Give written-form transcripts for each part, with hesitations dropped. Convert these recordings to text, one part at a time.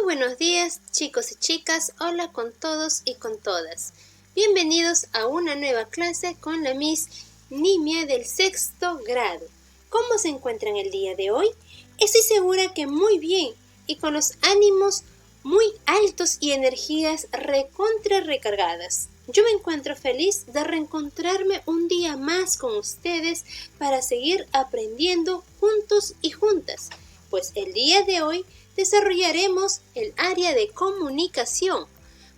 buenos días, chicos y chicas. Hola con todos y con todas. Bienvenidos a una nueva clase con la Miss Nimia del 6º grado. ¿Cómo se encuentran el día de hoy? Estoy segura que muy bien y con los ánimos muy altos y energías recargadas. Yo me encuentro feliz de reencontrarme un día más con ustedes para seguir aprendiendo juntos y juntas, pues el día de hoy desarrollaremos el área de comunicación.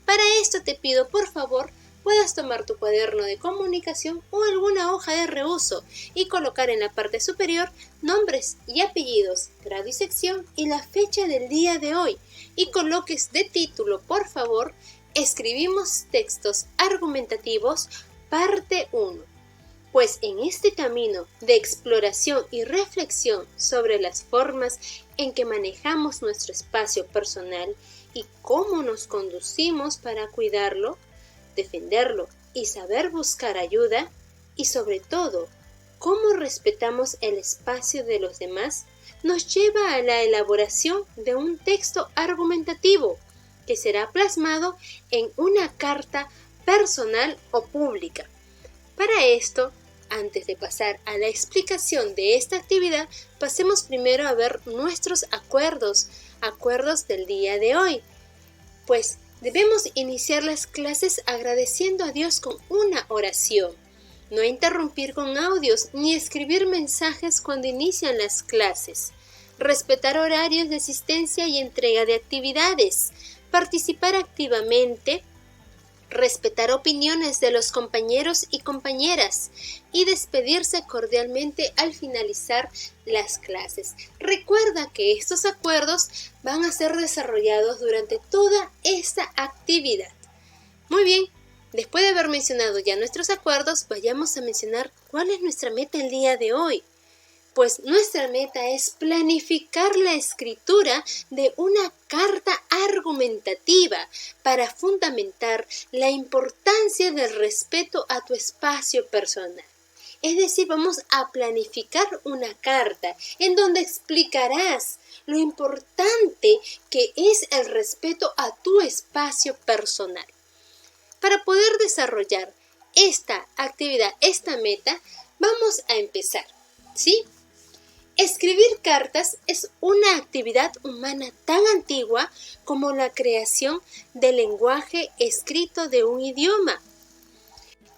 Para esto te pido por favor puedas tomar tu cuaderno de comunicación o alguna hoja de reuso y colocar en la parte superior nombres y apellidos, grado y sección y la fecha del día de hoy, y coloques de título por favor escribimos textos argumentativos parte 1. Pues en este camino de exploración y reflexión sobre las formas en que manejamos nuestro espacio personal y cómo nos conducimos para cuidarlo, defenderlo y saber buscar ayuda, y sobre todo, cómo respetamos el espacio de los demás, nos lleva a la elaboración de un texto argumentativo que será plasmado en una carta personal o pública. Para esto, antes de pasar a la explicación de esta actividad, pasemos primero a ver nuestros acuerdos del día de hoy. Pues debemos iniciar las clases agradeciendo a Dios con una oración. No interrumpir con audios ni escribir mensajes cuando inician las clases. Respetar horarios de asistencia y entrega de actividades. Participar activamente. Respetar opiniones de los compañeros y compañeras y despedirse cordialmente al finalizar las clases. Recuerda que estos acuerdos van a ser desarrollados durante toda esta actividad. Muy bien, después de haber mencionado ya nuestros acuerdos, vayamos a mencionar cuál es nuestra meta el día de hoy. Pues nuestra meta es planificar la escritura de una carta argumentativa para fundamentar la importancia del respeto a tu espacio personal. Es decir, vamos a planificar una carta en donde explicarás lo importante que es el respeto a tu espacio personal. Para poder desarrollar esta actividad, esta meta, vamos a empezar, ¿sí? Escribir cartas es una actividad humana tan antigua como la creación del lenguaje escrito de un idioma.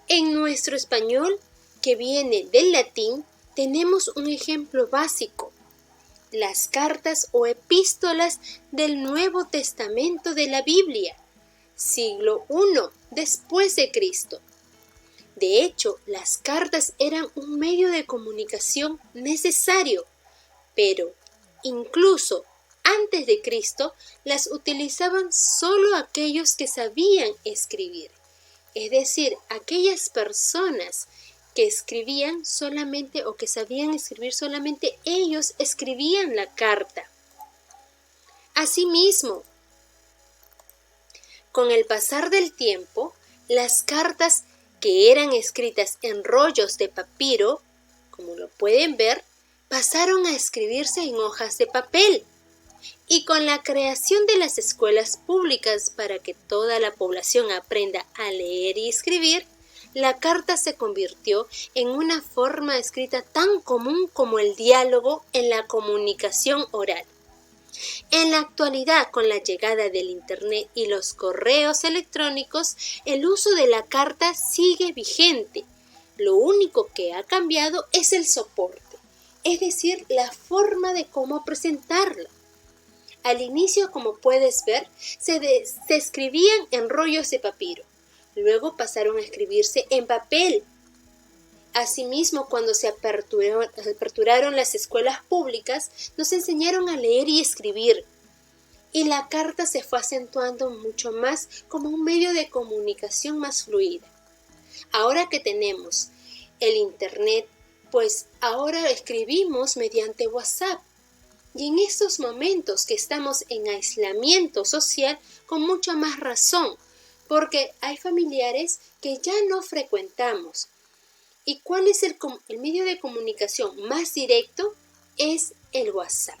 En nuestro español, que viene del latín, tenemos un ejemplo básico: las cartas o epístolas del Nuevo Testamento de la Biblia, siglo I después de Cristo. De hecho, las cartas eran un medio de comunicación necesario, pero incluso antes de Cristo las utilizaban solo aquellos que sabían escribir, es decir, aquellas personas que escribían solamente o que sabían escribir solamente ellos escribían la carta. Asimismo, con el pasar del tiempo, las cartas que eran escritas en rollos de papiro, como lo pueden ver, pasaron a escribirse en hojas de papel. Y con la creación de las escuelas públicas para que toda la población aprenda a leer y escribir, la carta se convirtió en una forma escrita tan común como el diálogo en la comunicación oral. En la actualidad, con la llegada del Internet y los correos electrónicos, el uso de la carta sigue vigente. Lo único que ha cambiado es el soporte, es decir, la forma de cómo presentarla. Al inicio, como puedes ver, se escribían en rollos de papiro. Luego pasaron a escribirse en papel. Asimismo, cuando se aperturaron las escuelas públicas, nos enseñaron a leer y escribir. Y la carta se fue acentuando mucho más como un medio de comunicación más fluida. Ahora que tenemos el Internet, pues ahora escribimos mediante WhatsApp. Y en estos momentos que estamos en aislamiento social, con mucha más razón, porque hay familiares que ya no frecuentamos. ¿Y cuál es el medio de comunicación más directo? Es el WhatsApp,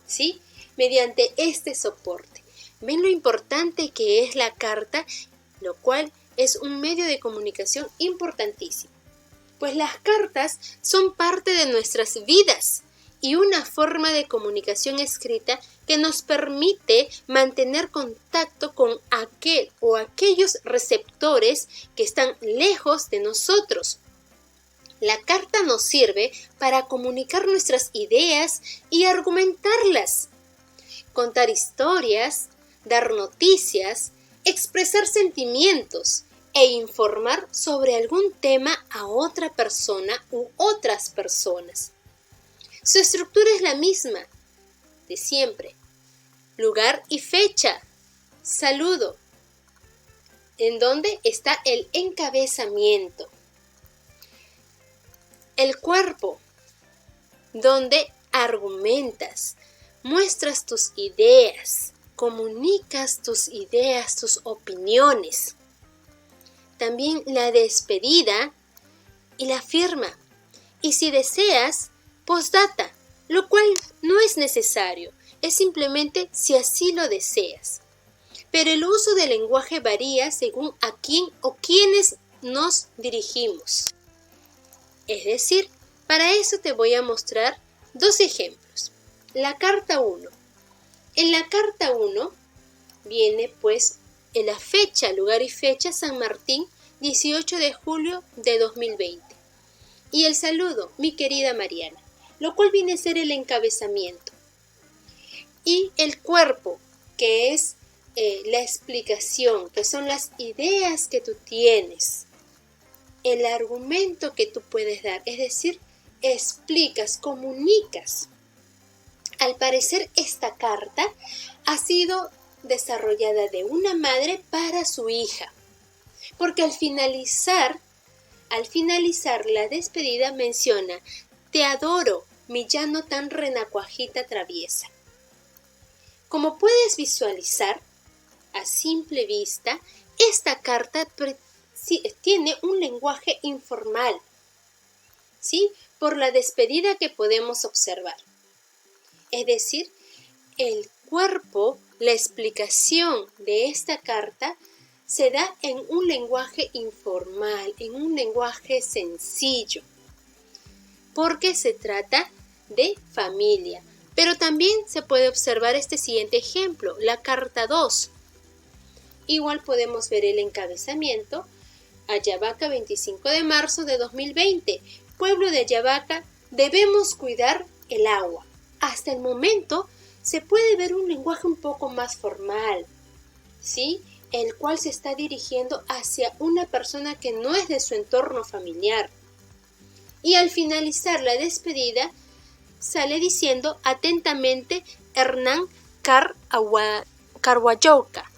¿sí? Mediante este soporte. ¿Ven lo importante que es la carta? Lo cual es un medio de comunicación importantísimo. Pues las cartas son parte de nuestras vidas y una forma de comunicación escrita que nos permite mantener contacto con aquel o aquellos receptores que están lejos de nosotros. La carta nos sirve para comunicar nuestras ideas y argumentarlas, contar historias, dar noticias, expresar sentimientos e informar sobre algún tema a otra persona u otras personas. Su estructura es la misma de siempre. Lugar y fecha. Saludo. En donde está el encabezamiento. El cuerpo, donde argumentas, muestras tus ideas, comunicas tus ideas, tus opiniones. También la despedida y la firma. Y si deseas, postdata, lo cual no es necesario, es simplemente si así lo deseas. Pero el uso del lenguaje varía según a quién o quiénes nos dirigimos. Es decir, para eso te voy a mostrar dos ejemplos. La carta 1. En la carta 1 viene pues en la fecha, lugar y fecha, San Martín, 18 de julio de 2020. Y el saludo, mi querida Mariana, lo cual viene a ser el encabezamiento. Y el cuerpo, que es la explicación, que son las ideas que tú tienes, el argumento que tú puedes dar, es decir, explicas, comunicas. Al parecer esta carta ha sido desarrollada de una madre para su hija, porque al finalizar la despedida menciona: te adoro, mi llano tan renacuajita traviesa. Como puedes visualizar, a simple vista, esta carta tiene un lenguaje informal, ¿sí? Por la despedida que podemos observar. Es decir, el cuerpo, la explicación de esta carta se da en un lenguaje informal, en un lenguaje sencillo, porque se trata de familia. Pero también se puede observar este siguiente ejemplo, la carta 2. Igual podemos ver el encabezamiento: Ayabaca, 25 de marzo de 2020. Pueblo de Ayabaca, debemos cuidar el agua. Hasta el momento se puede ver un lenguaje un poco más formal, ¿sí? El cual se está dirigiendo hacia una persona que no es de su entorno familiar. Y al finalizar la despedida, sale diciendo: atentamente, Hernán Carhuayoca,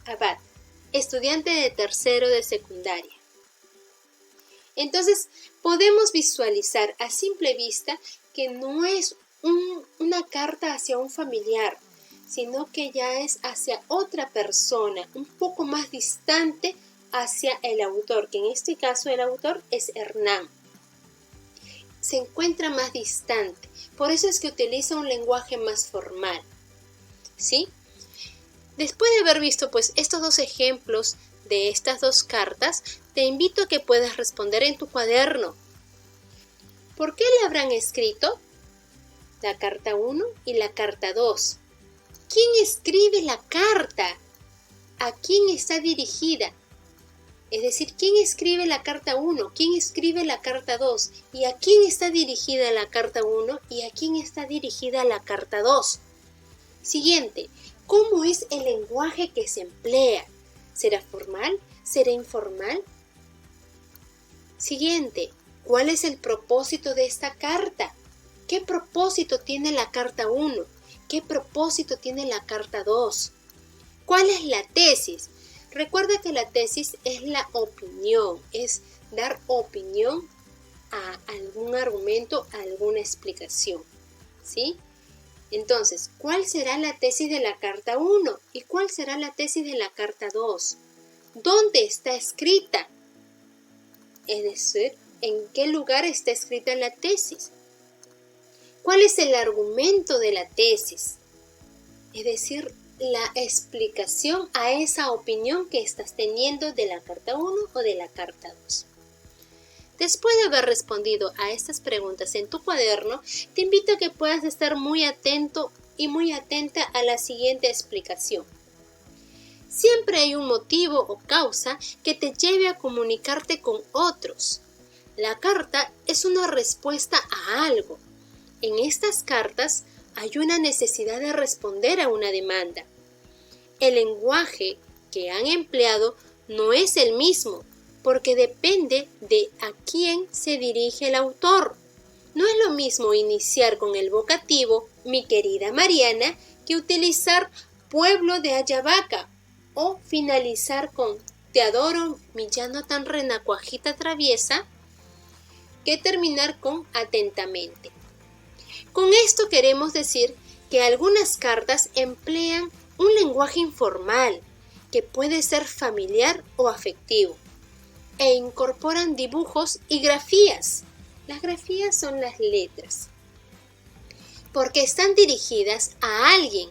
Abad, estudiante de tercero de secundaria. Entonces, podemos visualizar a simple vista que no es una carta hacia un familiar, sino que ya es hacia otra persona, un poco más distante hacia el autor, que en este caso el autor es Hernán. Se encuentra más distante, por eso es que utiliza un lenguaje más formal, ¿sí? Después de haber visto pues estos dos ejemplos de estas dos cartas, te invito a que puedas responder en tu cuaderno. ¿Por qué le habrán escrito la carta 1 y la carta 2? ¿Quién escribe la carta? ¿A quién está dirigida? Es decir, ¿quién escribe la carta 1? ¿Quién escribe la carta 2? ¿Y a quién está dirigida la carta 1? ¿Y a quién está dirigida la carta 2? Siguiente, ¿cómo es el lenguaje que se emplea? ¿Será formal? ¿Será informal? Siguiente, ¿cuál es el propósito de esta carta? ¿Qué propósito tiene la carta 1? ¿Qué propósito tiene la carta 2? ¿Cuál es la tesis? Recuerda que la tesis es la opinión, es dar opinión a algún argumento, a alguna explicación, ¿sí? Entonces, ¿cuál será la tesis de la carta 1? ¿Y cuál será la tesis de la carta 2? ¿Dónde está escrita? Es decir, ¿en qué lugar está escrita la tesis? ¿Cuál es el argumento de la tesis? Es decir, la explicación a esa opinión que estás teniendo de la carta 1 o de la carta 2. Después de haber respondido a estas preguntas en tu cuaderno, te invito a que puedas estar muy atento y muy atenta a la siguiente explicación. Siempre hay un motivo o causa que te lleve a comunicarte con otros. La carta es una respuesta a algo. En estas cartas hay una necesidad de responder a una demanda. El lenguaje que han empleado no es el mismo, porque depende de a quién se dirige el autor. No es lo mismo iniciar con el vocativo mi querida Mariana que utilizar pueblo de Ayabaca o finalizar con te adoro mi llano tan renacuajita traviesa que terminar con atentamente. Con esto queremos decir que algunas cartas emplean un lenguaje informal que puede ser familiar o afectivo e incorporan dibujos y grafías. Las grafías son las letras, porque están dirigidas a alguien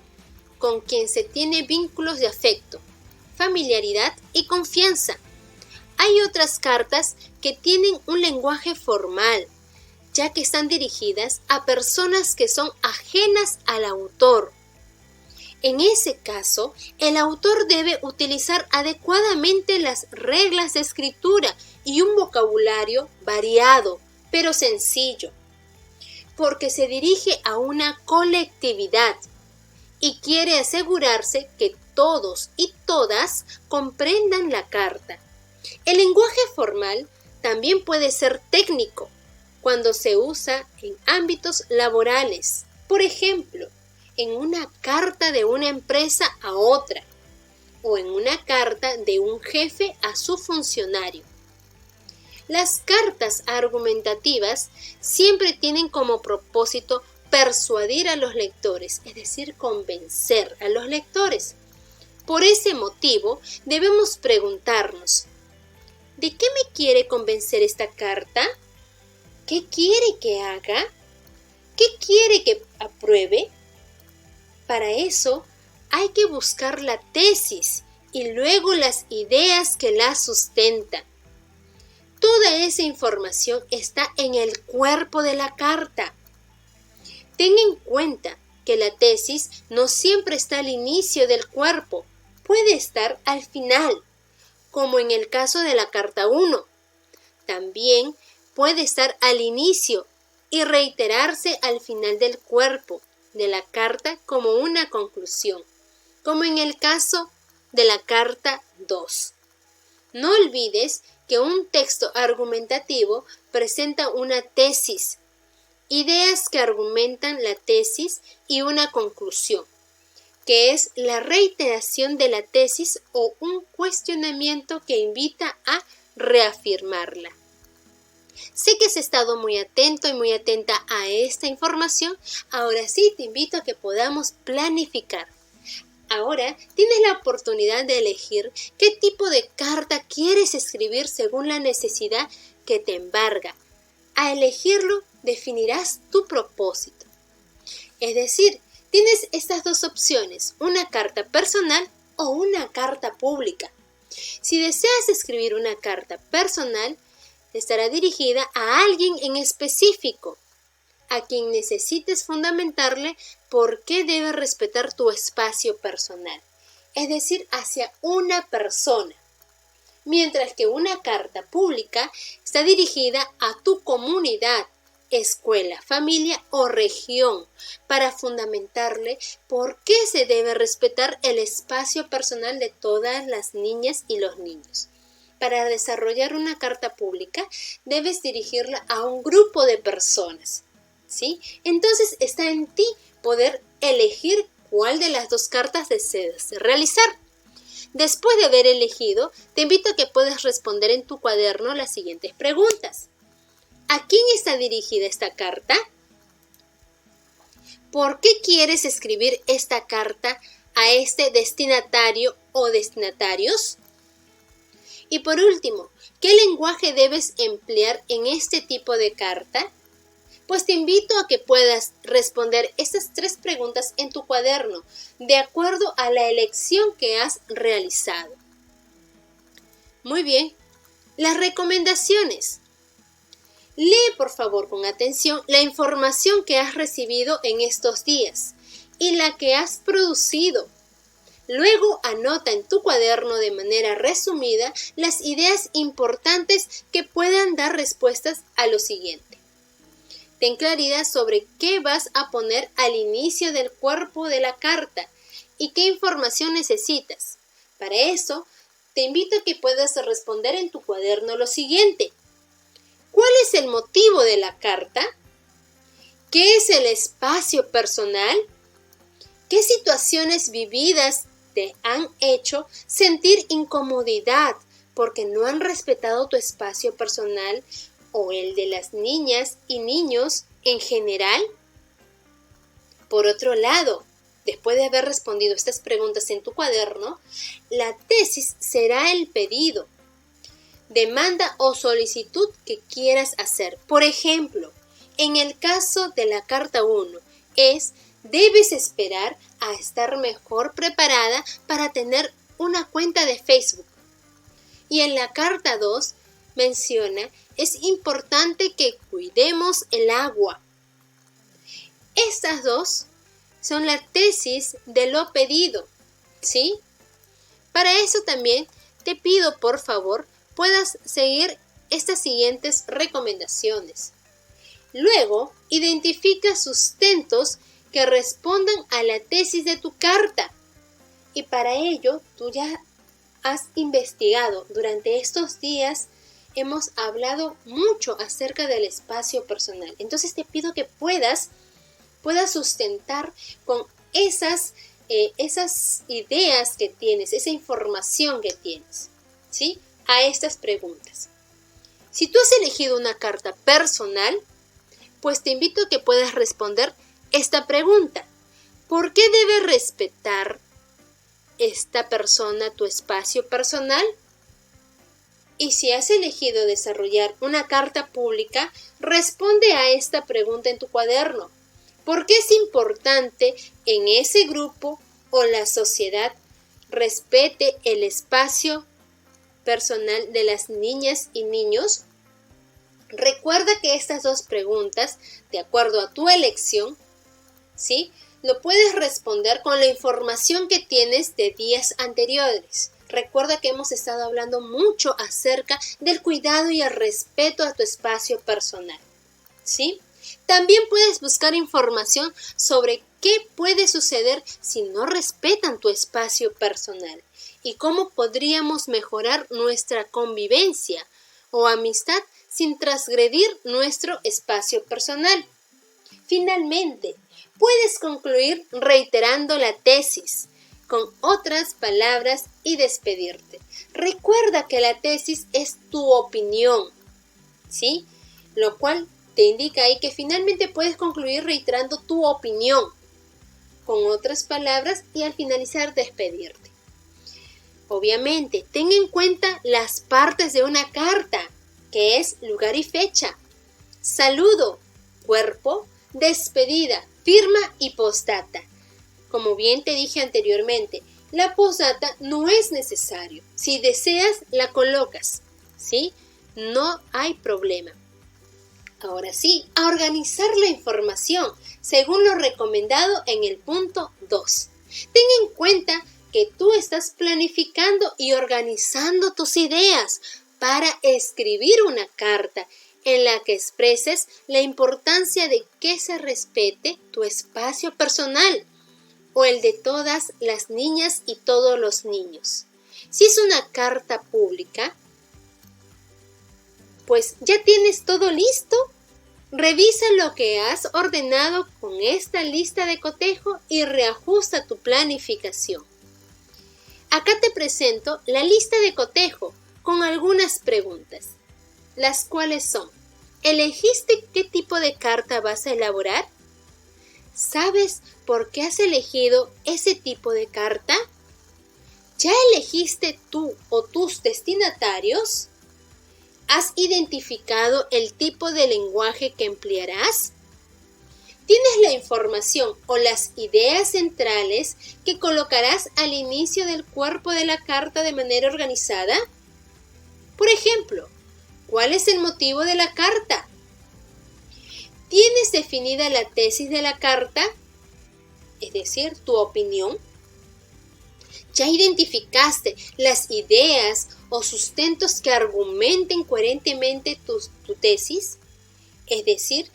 con quien se tiene vínculos de afecto, familiaridad y confianza. Hay otras cartas que tienen un lenguaje formal, ya que están dirigidas a personas que son ajenas al autor. En ese caso, el autor debe utilizar adecuadamente las reglas de escritura y un vocabulario variado, pero sencillo, porque se dirige a una colectividad y quiere asegurarse que todos y todas comprendan la carta. El lenguaje formal también puede ser técnico cuando se usa en ámbitos laborales. Por ejemplo, en una carta de una empresa a otra o en una carta de un jefe a su funcionario. Las cartas argumentativas siempre tienen como propósito persuadir a los lectores, es decir, convencer a los lectores. Por ese motivo, debemos preguntarnos, ¿de qué me quiere convencer esta carta? ¿Qué quiere que haga? ¿Qué quiere que apruebe? Para eso hay que buscar la tesis y luego las ideas que la sustentan. Toda esa información está en el cuerpo de la carta. Ten en cuenta que la tesis no siempre está al inicio del cuerpo, puede estar al final, como en el caso de la carta 1. También puede estar al inicio y reiterarse al final del cuerpo de la carta como una conclusión, como en el caso de la carta 2. No olvides que un texto argumentativo presenta una tesis, ideas que argumentan la tesis y una conclusión, que es la reiteración de la tesis o un cuestionamiento que invita a reafirmarla. Sé que has estado muy atento y muy atenta a esta información. Ahora sí te invito a que podamos planificar. Ahora tienes la oportunidad de elegir qué tipo de carta quieres escribir según la necesidad que te embarga. A elegirlo definirás tu propósito. Es decir, tienes estas dos opciones, una carta personal o una carta pública. Si deseas escribir una carta personal, estará dirigida a alguien en específico, a quien necesites fundamentarle por qué debe respetar tu espacio personal, es decir, hacia una persona, mientras que una carta pública está dirigida a tu comunidad, escuela, familia o región, para fundamentarle por qué se debe respetar el espacio personal de todas las niñas y los niños. Para desarrollar una carta pública, debes dirigirla a un grupo de personas, ¿sí? Entonces está en ti poder elegir cuál de las dos cartas deseas realizar. Después de haber elegido, te invito a que puedas responder en tu cuaderno las siguientes preguntas. ¿A quién está dirigida esta carta? ¿Por qué quieres escribir esta carta a este destinatario o destinatarios? Y por último, ¿qué lenguaje debes emplear en este tipo de carta? Pues te invito a que puedas responder estas 3 preguntas en tu cuaderno, de acuerdo a la elección que has realizado. Muy bien, las recomendaciones. Lee por favor con atención la información que has recibido en estos días y la que has producido. Luego anota en tu cuaderno de manera resumida las ideas importantes que puedan dar respuestas a lo siguiente. Ten claridad sobre qué vas a poner al inicio del cuerpo de la carta y qué información necesitas. Para eso, te invito a que puedas responder en tu cuaderno lo siguiente. ¿Cuál es el motivo de la carta? ¿Qué es el espacio personal? ¿Qué situaciones vividas te han hecho sentir incomodidad porque no han respetado tu espacio personal o el de las niñas y niños en general? Por otro lado, después de haber respondido estas preguntas en tu cuaderno, la tesis será el pedido, demanda o solicitud que quieras hacer. Por ejemplo, en el caso de la carta 1, debes esperar a estar mejor preparada para tener una cuenta de Facebook. Y en la carta 2 menciona, es importante que cuidemos el agua. Estas 2 son la tesis de lo pedido, ¿sí? Para eso también te pido, por favor, puedas seguir estas siguientes recomendaciones. Luego, identifica sustentos que respondan a la tesis de tu carta. Y para ello, tú ya has investigado. Durante estos días hemos hablado mucho acerca del espacio personal. Entonces te pido que puedas sustentar con esas ideas que tienes, esa información que tienes, ¿sí? A estas preguntas. Si tú has elegido una carta personal, pues te invito a que puedas responder esta pregunta. ¿Por qué debe respetar esta persona tu espacio personal? Y si has elegido desarrollar una carta pública, responde a esta pregunta en tu cuaderno. ¿Por qué es importante en ese grupo o la sociedad respete el espacio personal de las niñas y niños? Recuerda que estas 2 preguntas, de acuerdo a tu elección, ¿sí?, lo puedes responder con la información que tienes de días anteriores. Recuerda que hemos estado hablando mucho acerca del cuidado y el respeto a tu espacio personal, ¿sí? También puedes buscar información sobre qué puede suceder si no respetan tu espacio personal y cómo podríamos mejorar nuestra convivencia o amistad sin transgredir nuestro espacio personal. Finalmente, puedes concluir reiterando la tesis con otras palabras y despedirte. Recuerda que la tesis es tu opinión, ¿sí? Lo cual te indica ahí que finalmente puedes concluir reiterando tu opinión con otras palabras y al finalizar despedirte. Obviamente, ten en cuenta las partes de una carta, que es lugar y fecha, saludo, cuerpo, despedida, firma y postdata. Como bien te dije anteriormente, la postdata no es necesario. Si deseas, la colocas, ¿sí? No hay problema. Ahora sí, a organizar la información según lo recomendado en el punto 2. Ten en cuenta que tú estás planificando y organizando tus ideas para escribir una carta en la que expreses la importancia de que se respete tu espacio personal o el de todas las niñas y todos los niños. Si es una carta pública, pues ya tienes todo listo. Revisa lo que has ordenado con esta lista de cotejo y reajusta tu planificación. Acá te presento la lista de cotejo con algunas preguntas, las cuales son: ¿elegiste qué tipo de carta vas a elaborar? ¿Sabes por qué has elegido ese tipo de carta? ¿Ya elegiste tú o tus destinatarios? ¿Has identificado el tipo de lenguaje que emplearás? ¿Tienes la información o las ideas centrales que colocarás al inicio del cuerpo de la carta de manera organizada? Por ejemplo, ¿cuál es el motivo de la carta? ¿Tienes definida la tesis de la carta? Es decir, tu opinión. ¿Ya identificaste las ideas o sustentos que argumenten coherentemente tu tesis? Es decir,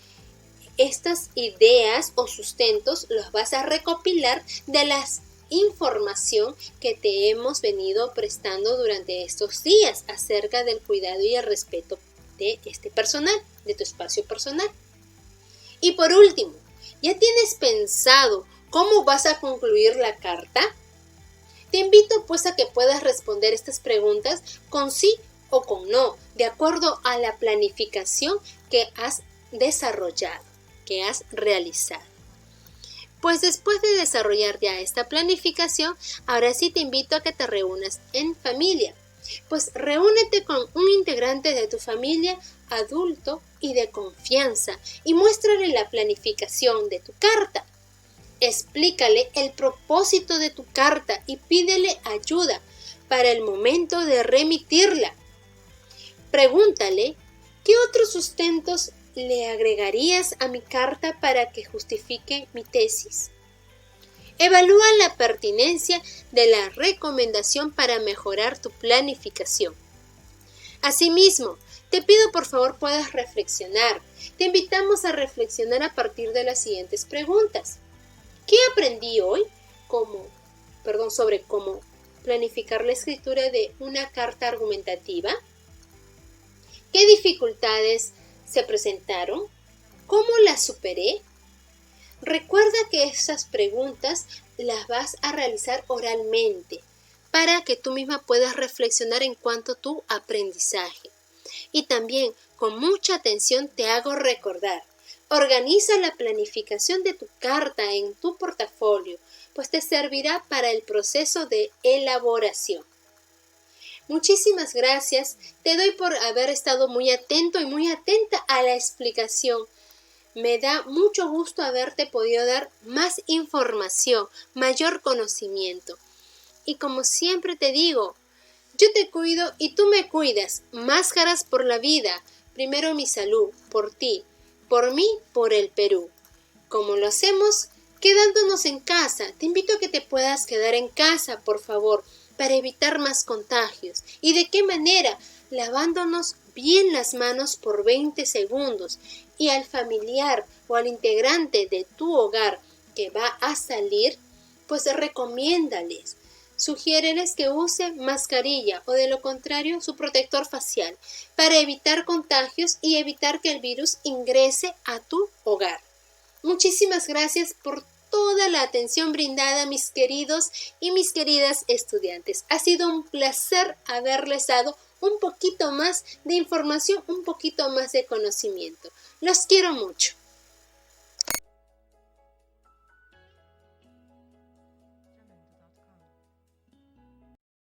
estas ideas o sustentos los vas a recopilar de la información que te hemos venido prestando durante estos días acerca del cuidado y el respeto de este personal, de tu espacio personal. Y por último, ¿ya tienes pensado cómo vas a concluir la carta? Te invito pues a que puedas responder estas preguntas con sí o con no, de acuerdo a la planificación que has desarrollado, que has realizado. Pues después de desarrollar ya esta planificación, ahora sí te invito a que te reúnas en familia. Pues reúnete con un integrante de tu familia adulto y de confianza y muéstrale la planificación de tu carta. Explícale el propósito de tu carta y pídele ayuda para el momento de remitirla. Pregúntale, ¿qué otros sustentos le agregarías a mi carta para que justifique mi tesis? Evalúa la pertinencia de la recomendación para mejorar tu planificación. Asimismo, te pido por favor puedas reflexionar. Te invitamos a reflexionar a partir de las siguientes preguntas. ¿Qué aprendí hoy sobre cómo planificar la escritura de una carta argumentativa? ¿Qué dificultades se presentaron? ¿Cómo las superé? Recuerda que esas preguntas las vas a realizar oralmente para que tú misma puedas reflexionar en cuanto a tu aprendizaje. Y también con mucha atención te hago recordar, organiza la planificación de tu carta en tu portafolio, pues te servirá para el proceso de elaboración. Muchísimas gracias, te doy por haber estado muy atento y muy atenta a la explicación. Me da mucho gusto haberte podido dar más información, mayor conocimiento. Y como siempre te digo, yo te cuido y tú me cuidas. Máscaras por la vida. Primero mi salud, por ti, por mí, por el Perú. ¿Cómo lo hacemos? Quedándonos en casa. Te invito a que te puedas quedar en casa, por favor, para evitar más contagios. ¿Y de qué manera? Lavándonos bien las manos por 20 segundos. Y al familiar o al integrante de tu hogar que va a salir, pues recomiéndales. Sugiéreles que use mascarilla o de lo contrario su protector facial para evitar contagios y evitar que el virus ingrese a tu hogar. Muchísimas gracias por toda la atención brindada, mis queridos y mis queridas estudiantes. Ha sido un placer haberles dado un poquito más de información, un poquito más de conocimiento. Los quiero mucho.